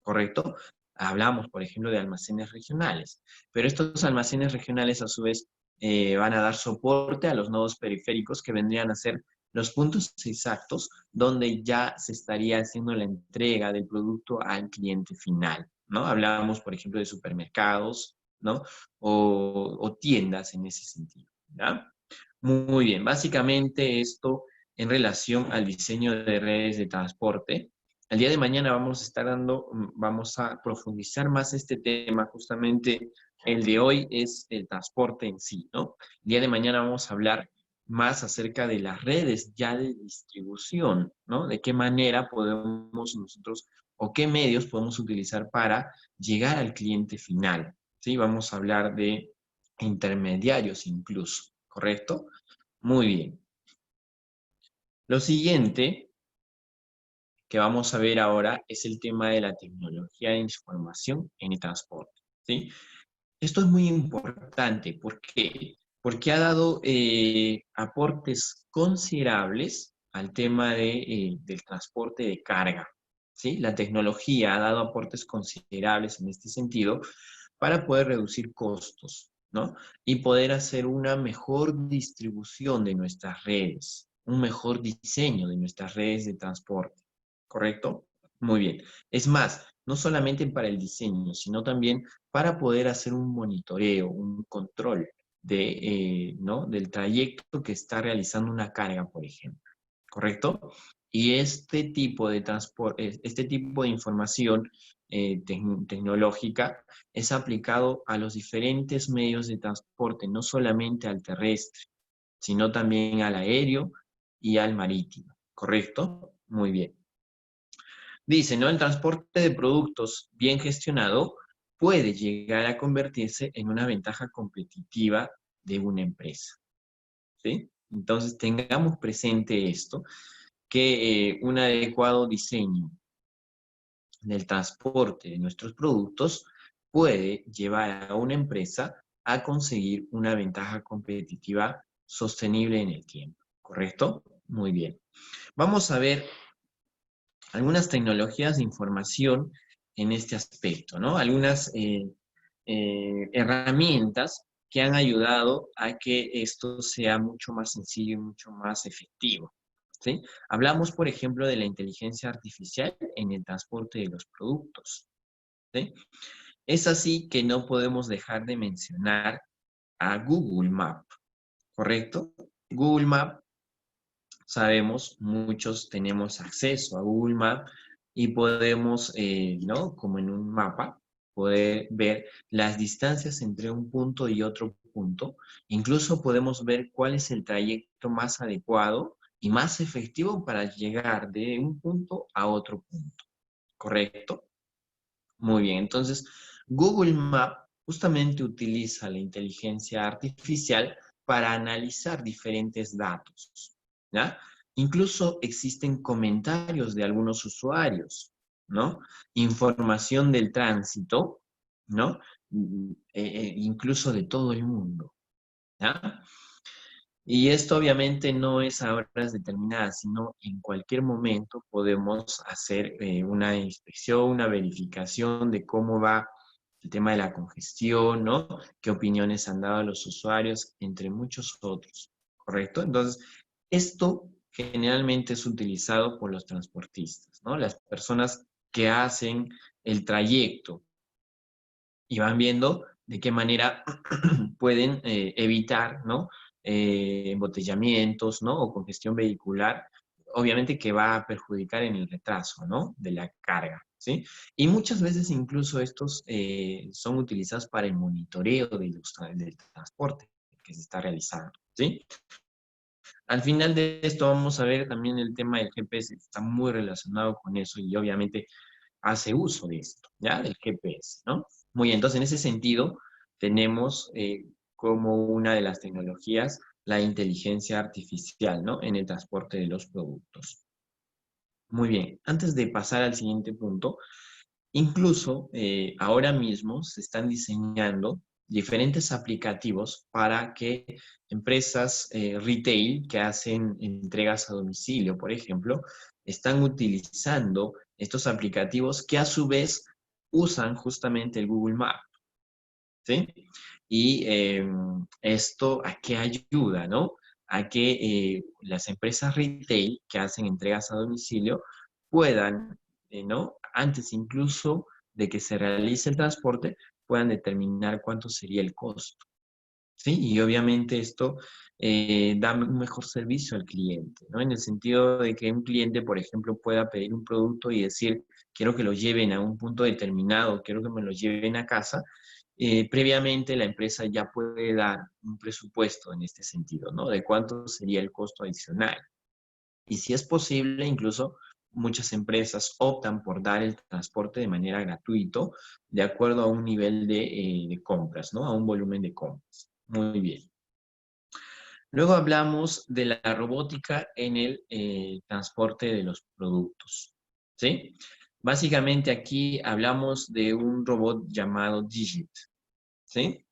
¿correcto? Hablamos, por ejemplo, de almacenes regionales, pero estos almacenes regionales a su vez van a dar soporte a los nodos periféricos que vendrían a ser los puntos exactos donde ya se estaría haciendo la entrega del producto al cliente final, ¿no? Hablamos, por ejemplo, de supermercados, ¿no? O tiendas en ese sentido, ¿ya? Muy bien, básicamente esto en relación al diseño de redes de transporte. El día de mañana vamos a profundizar más este tema, justamente el de hoy es el transporte en sí, ¿no? El día de mañana vamos a hablar más acerca de las redes ya de distribución, ¿no? De qué manera podemos nosotros o qué medios podemos utilizar para llegar al cliente final, ¿sí? Vamos a hablar de intermediarios incluso, ¿correcto? Muy bien. Lo siguiente que vamos a ver ahora es el tema de la tecnología de información en el transporte, ¿sí? Esto es muy importante. ¿Por qué? Porque ha dado aportes considerables al tema del transporte de carga, ¿sí? La tecnología ha dado aportes considerables en este sentido para poder reducir costos, ¿no? Y poder hacer una mejor distribución de nuestras redes, un mejor diseño de nuestras redes de transporte, ¿correcto? Muy bien. Es más, no solamente para el diseño, sino también para poder hacer un monitoreo, un control ¿no? del trayecto que está realizando una carga, por ejemplo, ¿correcto? Y este tipo de transporte, este tipo de información tecnológica es aplicado a los diferentes medios de transporte, no solamente al terrestre, sino también al aéreo y al marítimo, ¿correcto? Muy bien. Dice, ¿no? El transporte de productos bien gestionado puede llegar a convertirse en una ventaja competitiva de una empresa, ¿sí? Entonces tengamos presente esto, que un adecuado diseño del transporte de nuestros productos puede llevar a una empresa a conseguir una ventaja competitiva sostenible en el tiempo, ¿correcto? Muy bien. Vamos a ver algunas tecnologías de información en este aspecto, ¿no? Algunas herramientas que han ayudado a que esto sea mucho más sencillo y mucho más efectivo, ¿sí? Hablamos, por ejemplo, de la inteligencia artificial en el transporte de los productos, ¿sí? Es así que no podemos dejar de mencionar a Google Maps, ¿correcto? Google Maps, sabemos, muchos tenemos acceso a Google Maps y podemos, ¿no? Como en un mapa, poder ver las distancias entre un punto y otro punto. Incluso podemos ver cuál es el trayecto más adecuado y más efectivo para llegar de un punto a otro punto. ¿Correcto? Muy bien. Entonces, Google Maps justamente utiliza la inteligencia artificial para analizar diferentes datos, ¿ya? Incluso existen comentarios de algunos usuarios, ¿no? Información del tránsito, ¿no? Incluso de todo el mundo, ¿ya? Y esto obviamente no es a horas determinadas, sino en cualquier momento podemos hacer una inspección, una verificación de cómo va el tema de la congestión, ¿no? Qué opiniones han dado los usuarios, entre muchos otros, ¿correcto? Entonces, esto generalmente es utilizado por los transportistas, ¿no? Las personas que hacen el trayecto y van viendo de qué manera pueden evitar, ¿no? Embotellamientos, ¿no? O congestión vehicular, obviamente que va a perjudicar en el retraso, ¿no? De la carga, ¿sí? Y muchas veces incluso estos son utilizados para el monitoreo del transporte que se está realizando, ¿sí? Al final de esto vamos a ver también el tema del GPS, está muy relacionado con eso y obviamente hace uso de esto, ¿ya? Del GPS, ¿no? Muy bien, entonces en ese sentido tenemos como una de las tecnologías la inteligencia artificial, ¿no? En el transporte de los productos. Muy bien, antes de pasar al siguiente punto, incluso ahora mismo se están diseñando diferentes aplicativos para que empresas retail que hacen entregas a domicilio, por ejemplo, están utilizando estos aplicativos que a su vez usan justamente el Google Maps, ¿sí? Y esto a qué ayuda, ¿no? A que las empresas retail que hacen entregas a domicilio puedan, ¿no? Antes incluso de que se realice el transporte, puedan determinar cuánto sería el costo, ¿sí? Y obviamente esto da un mejor servicio al cliente, ¿no? En el sentido de que un cliente, por ejemplo, pueda pedir un producto y decir, quiero que lo lleven a un punto determinado, quiero que me lo lleven a casa, previamente la empresa ya puede dar un presupuesto en este sentido, ¿no? De cuánto sería el costo adicional. Y si es posible, incluso muchas empresas optan por dar el transporte de manera gratuito, de acuerdo a un nivel de compras, ¿no? A un volumen de compras. Muy bien. Luego hablamos de la robótica en el transporte de los productos, ¿sí? Básicamente aquí hablamos de un robot llamado Digit, ¿sí?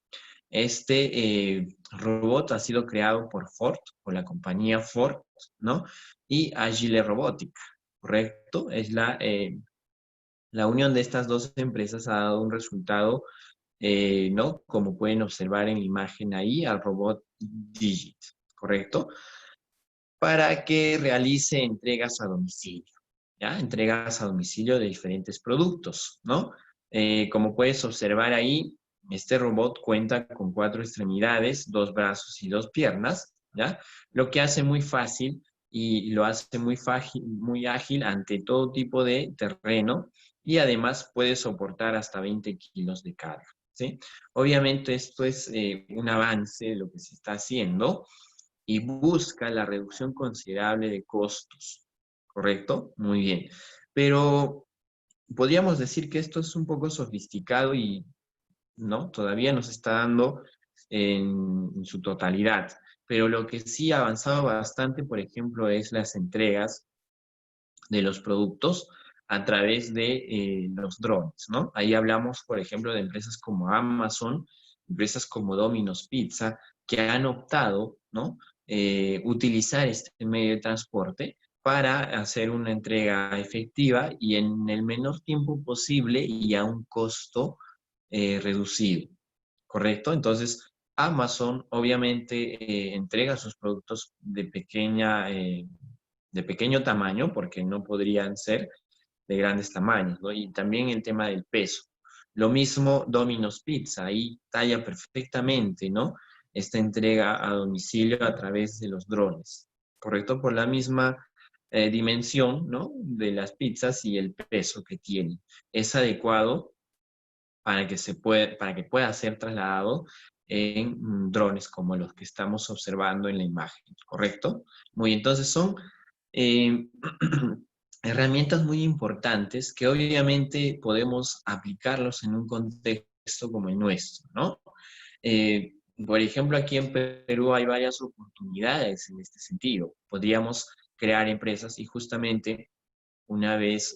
Este robot ha sido creado por Ford, por la compañía Ford, ¿no? Y Agile Robotic, ¿correcto? Es la unión de estas dos empresas ha dado un resultado, ¿no? Como pueden observar en la imagen ahí, al robot Digit, ¿correcto? Para que realice entregas a domicilio, ¿ya? Entregas a domicilio de diferentes productos, ¿no? Como puedes observar ahí, este robot cuenta con 4 extremidades, 2 brazos y 2 piernas, ¿ya? Lo que hace muy fácil y lo hace muy ágil ante todo tipo de terreno y además puede soportar hasta 20 kilos de carga, ¿sí? Obviamente esto es un avance de lo que se está haciendo y busca la reducción considerable de costos, ¿correcto? Muy bien. Pero podríamos decir que esto es un poco sofisticado y no, todavía no se está dando en su totalidad. Pero lo que sí ha avanzado bastante, por ejemplo, es las entregas de los productos a través de los drones, ¿no? Ahí hablamos, por ejemplo, de empresas como Amazon, empresas como Domino's Pizza, que han optado, ¿no? Utilizar este medio de transporte para hacer una entrega efectiva y en el menor tiempo posible y a un costo reducido, ¿correcto? Entonces, Amazon obviamente entrega sus productos de pequeño tamaño, porque no podrían ser de grandes tamaños, ¿no? Y también el tema del peso. Lo mismo Domino's Pizza, ahí talla perfectamente, ¿no? Esta entrega a domicilio a través de los drones, ¿correcto? Por la misma dimensión, ¿no? De las pizzas y el peso que tienen. Es adecuado para que pueda ser trasladado en drones como los que estamos observando en la imagen, ¿correcto? Muy, entonces son eh, herramientas muy importantes que obviamente podemos aplicarlos en un contexto como el nuestro, ¿no? Por ejemplo, aquí en Perú hay varias oportunidades en este sentido. Podríamos crear empresas y justamente una vez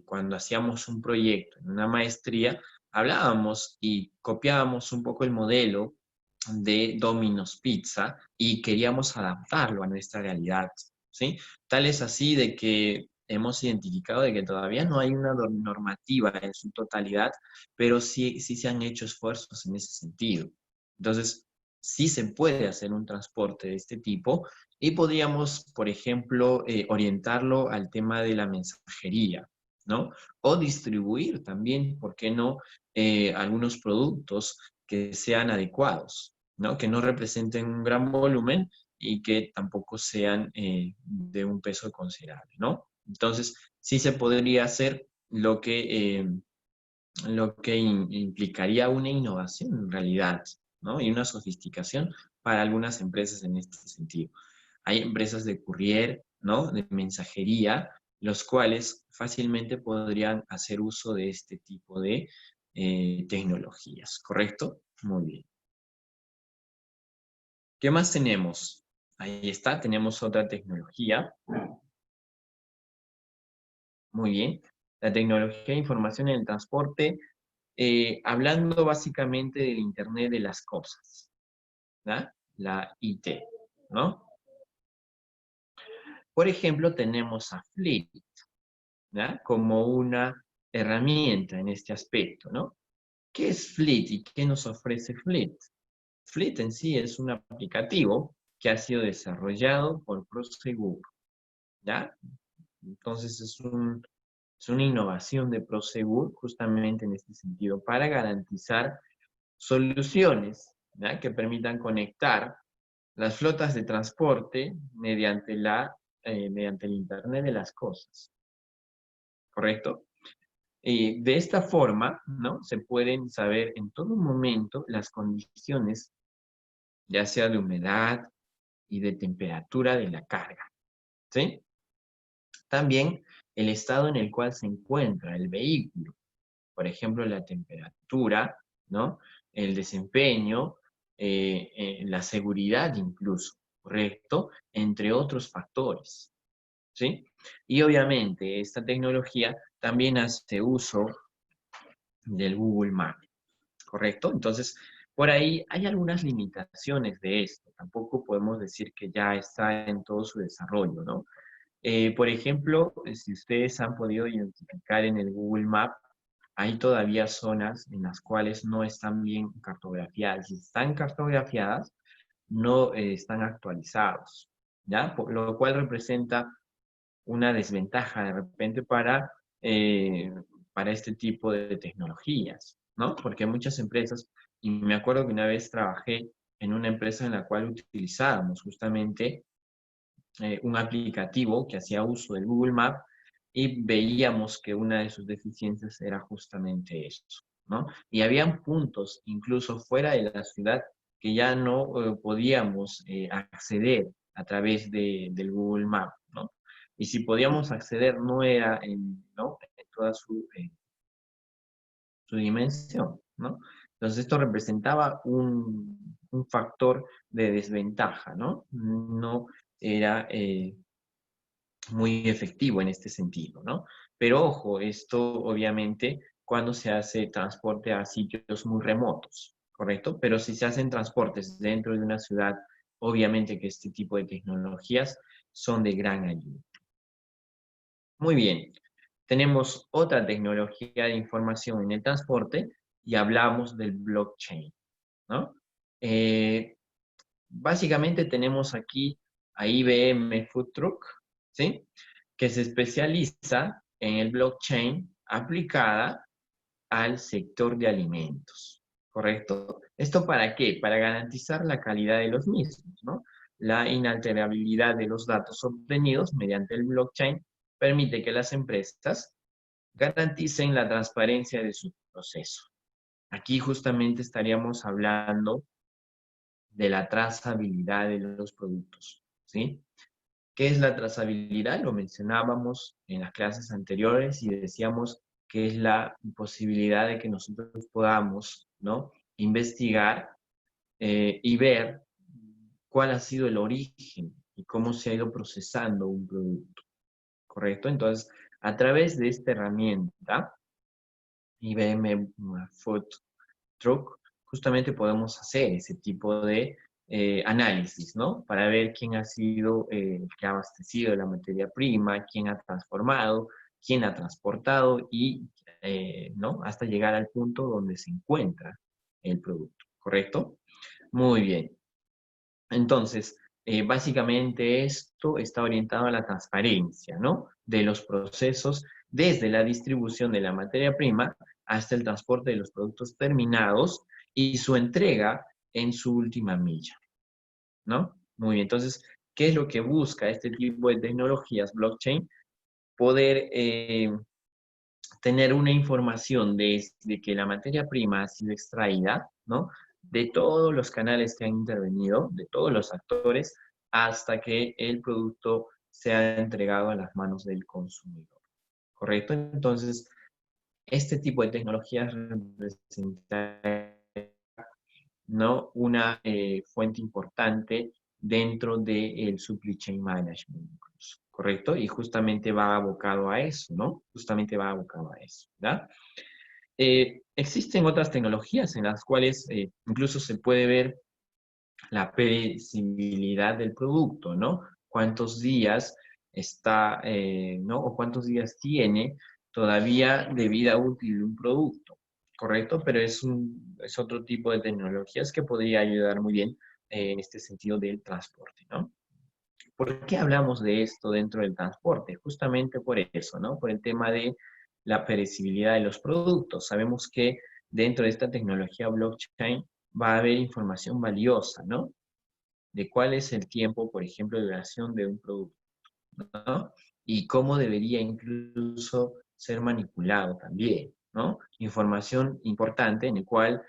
cuando hacíamos un proyecto en una maestría, hablábamos y copiábamos un poco el modelo de Domino's Pizza y queríamos adaptarlo a nuestra realidad, ¿sí? Tal es así de que hemos identificado de que todavía no hay una normativa en su totalidad, pero sí se han hecho esfuerzos en ese sentido. Entonces, sí se puede hacer un transporte de este tipo y podríamos, por ejemplo, orientarlo al tema de la mensajería, ¿no? O distribuir también, ¿por qué no?, algunos productos que sean adecuados, ¿no? Que no representen un gran volumen y que tampoco sean de un peso considerable, ¿no? Entonces, sí se podría hacer lo que implicaría una innovación en realidad, ¿no? Y una sofisticación para algunas empresas en este sentido. Hay empresas de courier, ¿no? De mensajería, los cuales fácilmente podrían hacer uso de este tipo de tecnologías, ¿correcto? Muy bien. ¿Qué más tenemos? Ahí está, tenemos otra tecnología. Muy bien. La tecnología de información en el transporte, hablando básicamente del Internet de las cosas, ¿ya? La IT, ¿no? Por ejemplo, tenemos a Fleet, ¿ya? Como una herramienta en este aspecto, ¿no? ¿Qué es Fleet y qué nos ofrece Fleet? Fleet en sí es un aplicativo que ha sido desarrollado por Prosegur, ¿ya? Entonces es una innovación de Prosegur justamente en este sentido para garantizar soluciones, ¿ya?, que permitan conectar las flotas de transporte mediante el Internet de las cosas, ¿correcto? De esta forma, ¿no? Se pueden saber en todo momento las condiciones, ya sea de humedad y de temperatura de la carga, ¿sí? También el estado en el cual se encuentra el vehículo, por ejemplo, la temperatura, ¿no? El desempeño, la seguridad incluso, ¿correcto? Entre otros factores, ¿sí? Y obviamente esta tecnología también hace uso del Google Maps, ¿correcto? Entonces, por ahí hay algunas limitaciones de esto. Tampoco podemos decir que ya está en todo su desarrollo, ¿no? Por ejemplo, si ustedes han podido identificar en el Google Maps, hay todavía zonas en las cuales no están bien cartografiadas. Si están cartografiadas, no están actualizados, ¿ya? Lo cual representa una desventaja de repente para este tipo de tecnologías, ¿no? Porque muchas empresas, y me acuerdo que una vez trabajé en una empresa en la cual utilizábamos justamente un aplicativo que hacía uso del Google Maps y veíamos que una de sus deficiencias era justamente eso, ¿no? Y habían puntos, incluso fuera de la ciudad, que ya no podíamos acceder a través del Google Maps, ¿no? Y si podíamos acceder, no era ¿no? En toda su dimensión, ¿no? Entonces esto representaba un factor de desventaja, ¿no? No era muy efectivo en este sentido, ¿no? Pero ojo, esto obviamente cuando se hace transporte a sitios muy remotos, ¿correcto? Pero si se hacen transportes dentro de una ciudad, obviamente que este tipo de tecnologías son de gran ayuda. Muy bien, tenemos otra tecnología de información en el transporte y hablamos del blockchain, ¿no? Eh, Básicamente tenemos aquí a IBM Food Truck, ¿sí? Que se especializa en el blockchain aplicada al sector de alimentos, ¿correcto? ¿Esto para qué? Para garantizar la calidad de los mismos, ¿no? La inalterabilidad de los datos obtenidos mediante el blockchain permite que las empresas garanticen la transparencia de su proceso. Aquí justamente estaríamos hablando de la trazabilidad de los productos, ¿sí? ¿Qué es la trazabilidad? Lo mencionábamos en las clases anteriores y decíamos que es la posibilidad de que nosotros podamos, ¿no? Investigar y ver cuál ha sido el origen y cómo se ha ido procesando un producto, ¿correcto? Entonces, a través de esta herramienta, IBM Food Truck, justamente podemos hacer ese tipo de análisis, ¿no? Para ver quién ha sido el que ha abastecido la materia prima, quién ha transformado, quién ha transportado y, ¿no? Hasta llegar al punto donde se encuentra el producto, ¿correcto? Muy bien. Entonces, básicamente esto está orientado a la transparencia, ¿no? De los procesos desde la distribución de la materia prima hasta el transporte de los productos terminados y su entrega en su última milla, ¿no? Muy bien, entonces, ¿qué es lo que busca este tipo de tecnologías blockchain? Poder tener una información desde que la materia prima ha sido extraída, ¿no? De todos los canales que han intervenido, de todos los actores, hasta que el producto sea entregado a las manos del consumidor, ¿correcto? Entonces, este tipo de tecnologías representa, ¿no? Una fuente importante dentro del supply chain management, incluso, ¿correcto? Y justamente va abocado a eso, ¿no? Justamente va abocado a eso, ¿verdad? Existen otras tecnologías en las cuales incluso se puede ver la perecibilidad del producto, ¿no? Cuántos días está, ¿no? O cuántos días tiene todavía de vida útil un producto, ¿correcto? Pero es otro tipo de tecnologías que podría ayudar muy bien en este sentido del transporte, ¿no? ¿Por qué hablamos de esto dentro del transporte? Justamente por eso, ¿no? Por el tema de la perecibilidad de los productos. Sabemos que dentro de esta tecnología blockchain va a haber información valiosa, ¿no? De cuál es el tiempo, por ejemplo, de duración de un producto, ¿no? Y cómo debería incluso ser manipulado también, ¿no? Información importante en el cual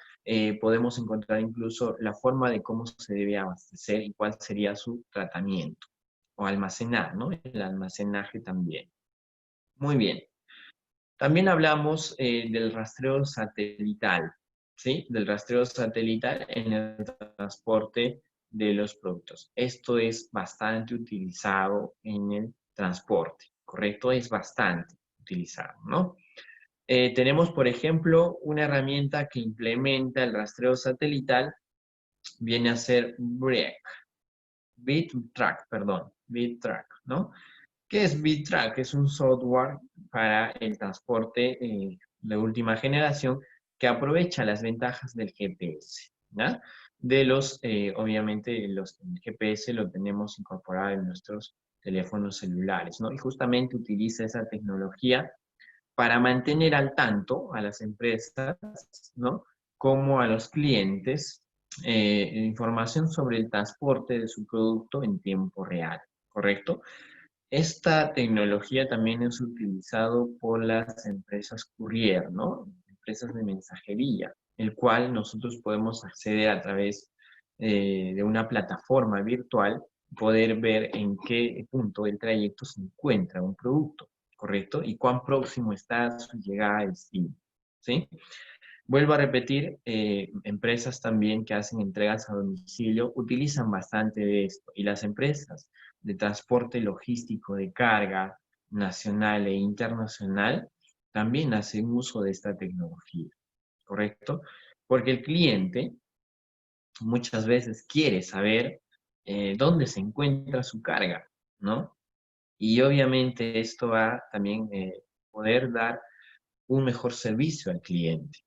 podemos encontrar incluso la forma de cómo se debe abastecer y cuál sería su tratamiento, o almacenar, ¿no? El almacenaje también. Muy bien. También hablamos del rastreo satelital, ¿sí? Del rastreo satelital en el transporte de los productos. Esto es bastante utilizado en el transporte, ¿correcto? Es bastante utilizado, ¿no? Tenemos, por ejemplo, una herramienta que implementa el rastreo satelital, viene a ser BitTrack, perdón, BitTrack, ¿no? ¿Qué es BitTrack? Es un software para el transporte de última generación que aprovecha las ventajas del GPS, ¿ya? Obviamente, el GPS lo tenemos incorporado en nuestros teléfonos celulares, ¿no? Y justamente utiliza esa tecnología para mantener al tanto a las empresas, ¿no? Como a los clientes, información sobre el transporte de su producto en tiempo real, ¿correcto? Esta tecnología también es utilizado por las empresas courier, ¿no? Empresas de mensajería, el cual nosotros podemos acceder a través de una plataforma virtual, poder ver en qué punto del trayecto se encuentra un producto, ¿correcto? Y cuán próximo está su llegada a destino, ¿sí? Vuelvo a repetir, empresas también que hacen entregas a domicilio utilizan bastante de esto, y las empresas de transporte logístico de carga nacional e internacional también hacen uso de esta tecnología, ¿correcto? Porque el cliente muchas veces quiere saber dónde se encuentra su carga, ¿no? Y obviamente esto va también poder dar un mejor servicio al cliente.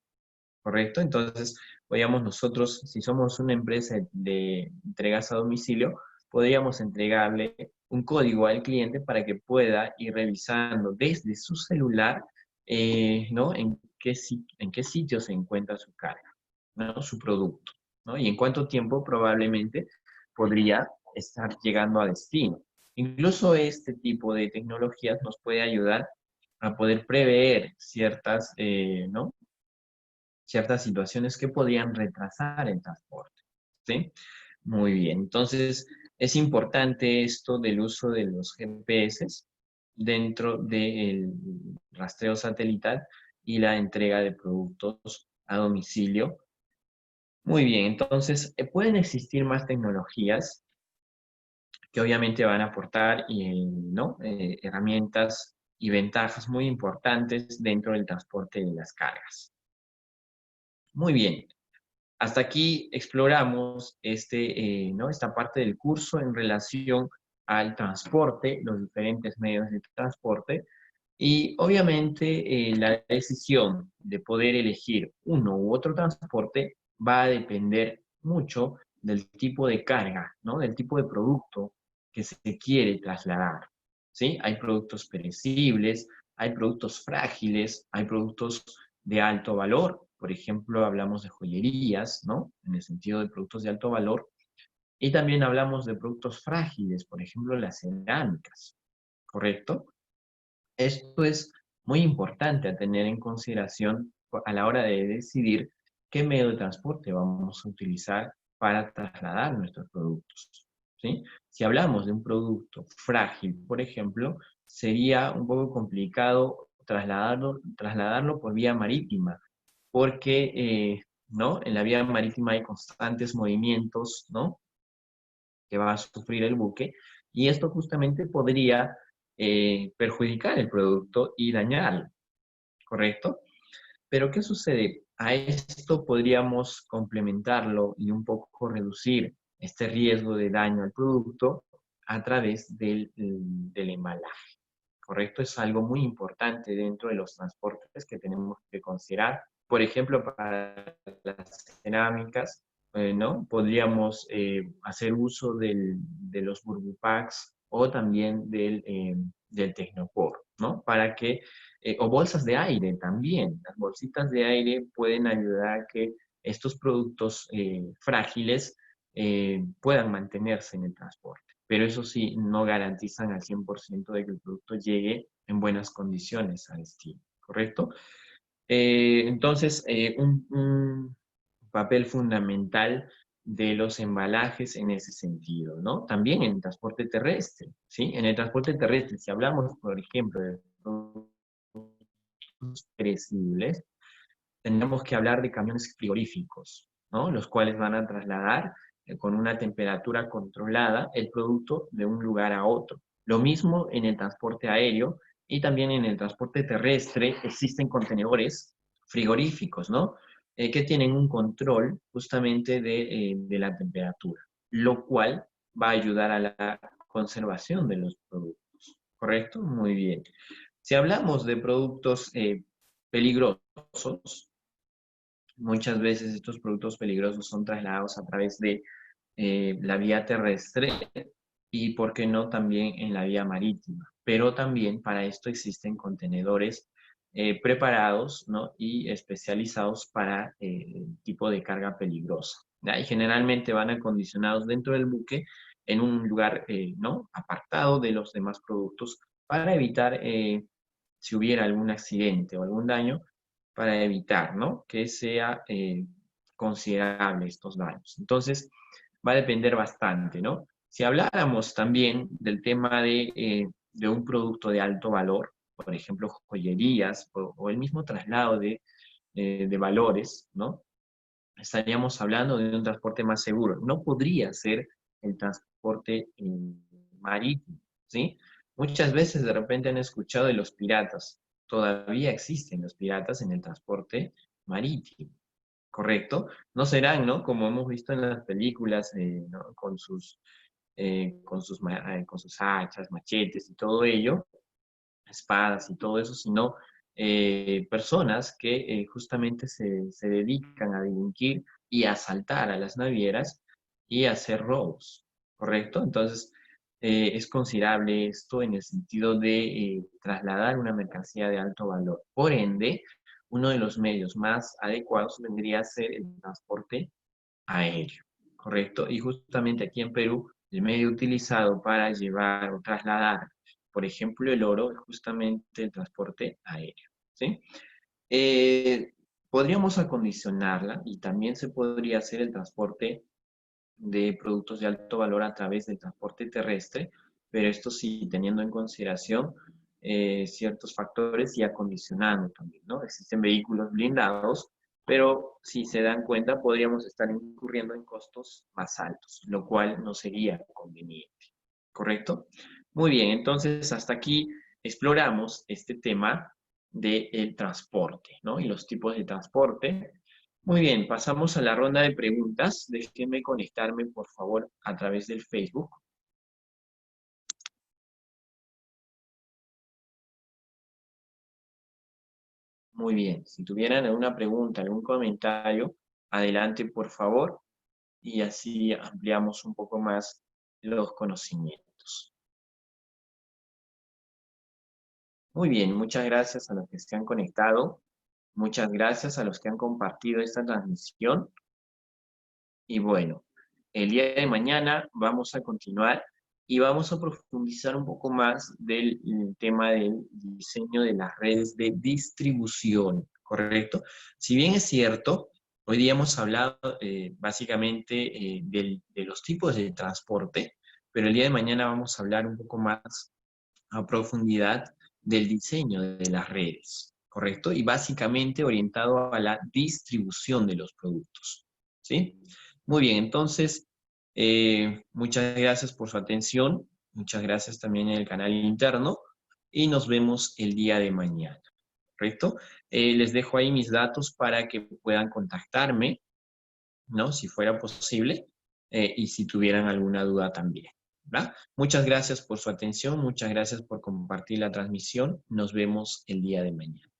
¿Correcto? Entonces, podríamos nosotros, si somos una empresa de entregas a domicilio, podríamos entregarle un código al cliente para que pueda ir revisando desde su celular, ¿no? En qué sitio se encuentra su carga, ¿no? Su producto, ¿no? Y en cuánto tiempo probablemente podría estar llegando a destino. Incluso este tipo de tecnologías nos puede ayudar a poder prever ciertas, ¿no? Ciertas situaciones que podrían retrasar el transporte, ¿sí? Muy bien, entonces es importante esto del uso de los GPS dentro del rastreo satelital y la entrega de productos a domicilio. Muy bien, entonces pueden existir más tecnologías que obviamente van a aportar ¿no? Herramientas y ventajas muy importantes dentro del transporte de las cargas. Muy bien. Hasta aquí exploramos ¿no? esta parte del curso en relación al transporte, los diferentes medios de transporte, y obviamente la decisión de poder elegir uno u otro transporte va a depender mucho del tipo de carga, ¿no? Del tipo de producto que se quiere trasladar, ¿sí? Hay productos perecibles, hay productos frágiles, hay productos de alto valor. Por ejemplo, hablamos de joyerías, ¿no? En el sentido de productos de alto valor. Y también hablamos de productos frágiles, por ejemplo, las cerámicas, ¿correcto? Esto es muy importante a tener en consideración a la hora de decidir qué medio de transporte vamos a utilizar para trasladar nuestros productos, ¿sí? Si hablamos de un producto frágil, por ejemplo, sería un poco complicado trasladarlo por vía marítima, porque ¿no? En la vía marítima hay constantes movimientos, ¿no? Que va a sufrir el buque, y esto justamente podría perjudicar el producto y dañarlo, ¿correcto? Pero ¿qué sucede? A esto podríamos complementarlo y un poco reducir este riesgo de daño al producto a través del embalaje, ¿correcto? Es algo muy importante dentro de los transportes que tenemos que considerar. Por ejemplo, para las cerámicas, ¿no? Podríamos hacer uso de los Burbupacks o también del Tecnopor, ¿no? Para que, o bolsas de aire también. Las bolsitas de aire pueden ayudar a que estos productos frágiles puedan mantenerse en el transporte. pero eso sí, no garantizan al 100% de que el producto llegue en buenas condiciones al destino, ¿correcto? Entonces, un papel fundamental de los embalajes en ese sentido, ¿no? También en el transporte terrestre, ¿sí? En el transporte terrestre, si hablamos, por ejemplo, de productos perecibles, tendríamos que hablar de camiones frigoríficos, ¿no? Los cuales van a trasladar con una temperatura controlada el producto de un lugar a otro. Lo mismo en el transporte aéreo y también en el transporte terrestre existen contenedores frigoríficos, ¿no? Que tienen un control justamente de la temperatura, lo cual va a ayudar a la conservación de los productos, ¿correcto? Muy bien. Si hablamos de productos peligrosos, muchas veces estos productos peligrosos son trasladados a través de la vía terrestre y, ¿por qué no?, también en la vía marítima. Pero también para esto existen contenedores preparados, ¿no?, y especializados para el tipo de carga peligrosa, ¿ya? Y generalmente van acondicionados dentro del buque en un lugar, ¿no?, apartado de los demás productos para evitar, si hubiera algún accidente o algún daño, para evitar, ¿no?, que sea considerable estos daños. Entonces, va a depender bastante, ¿no? Si habláramos también del tema de un producto de alto valor, por ejemplo, joyerías o el mismo traslado de valores, ¿no? Estaríamos hablando de un transporte más seguro. No podría ser el transporte marítimo, ¿sí? Muchas veces de repente han escuchado de los piratas. Todavía existen los piratas en el transporte marítimo, ¿correcto? No serán, ¿no?, como hemos visto en las películas, ¿no?, con sus hachas, machetes y todo ello, espadas y todo eso, sino personas que justamente se dedican a delinquir y a asaltar a las navieras y a hacer robos, ¿correcto? Entonces, es considerable esto en el sentido de trasladar una mercancía de alto valor. Por ende, uno de los medios más adecuados vendría a ser el transporte aéreo, ¿correcto? Y justamente aquí en Perú, el medio utilizado para llevar o trasladar, por ejemplo, el oro, es justamente el transporte aéreo, ¿sí? Eh, Podríamos acondicionarla y también se podría hacer el transporte de productos de alto valor a través del transporte terrestre, pero esto sí teniendo en consideración ciertos factores y acondicionando también, ¿no? Existen vehículos blindados, pero si se dan cuenta podríamos estar incurriendo en costos más altos, lo cual no sería conveniente, ¿correcto? Muy bien, entonces hasta aquí exploramos este tema del transporte, ¿no? Y los tipos de transporte. Muy bien, pasamos a la ronda de preguntas. Déjenme conectarme, por favor, a través del Facebook. Muy bien, si tuvieran alguna pregunta, algún comentario, adelante, por favor, y así ampliamos un poco más los conocimientos. Muy bien, muchas gracias a los que se han conectado. Muchas gracias a los que han compartido esta transmisión. Y bueno, el día de mañana vamos a continuar y vamos a profundizar un poco más del tema del diseño de las redes de distribución, ¿correcto? Si bien es cierto, hoy día hemos hablado básicamente de los tipos de transporte, pero el día de mañana vamos a hablar un poco más a profundidad del diseño de las redes, ¿correcto? Y básicamente orientado a la distribución de los productos, ¿sí? Muy bien, entonces, muchas gracias por su atención, muchas gracias también en el canal interno y nos vemos el día de mañana, ¿correcto? Les dejo ahí mis datos para que puedan contactarme, ¿no?, si fuera posible, y si tuvieran alguna duda también, ¿verdad? Muchas gracias por su atención, muchas gracias por compartir la transmisión. Nos vemos el día de mañana.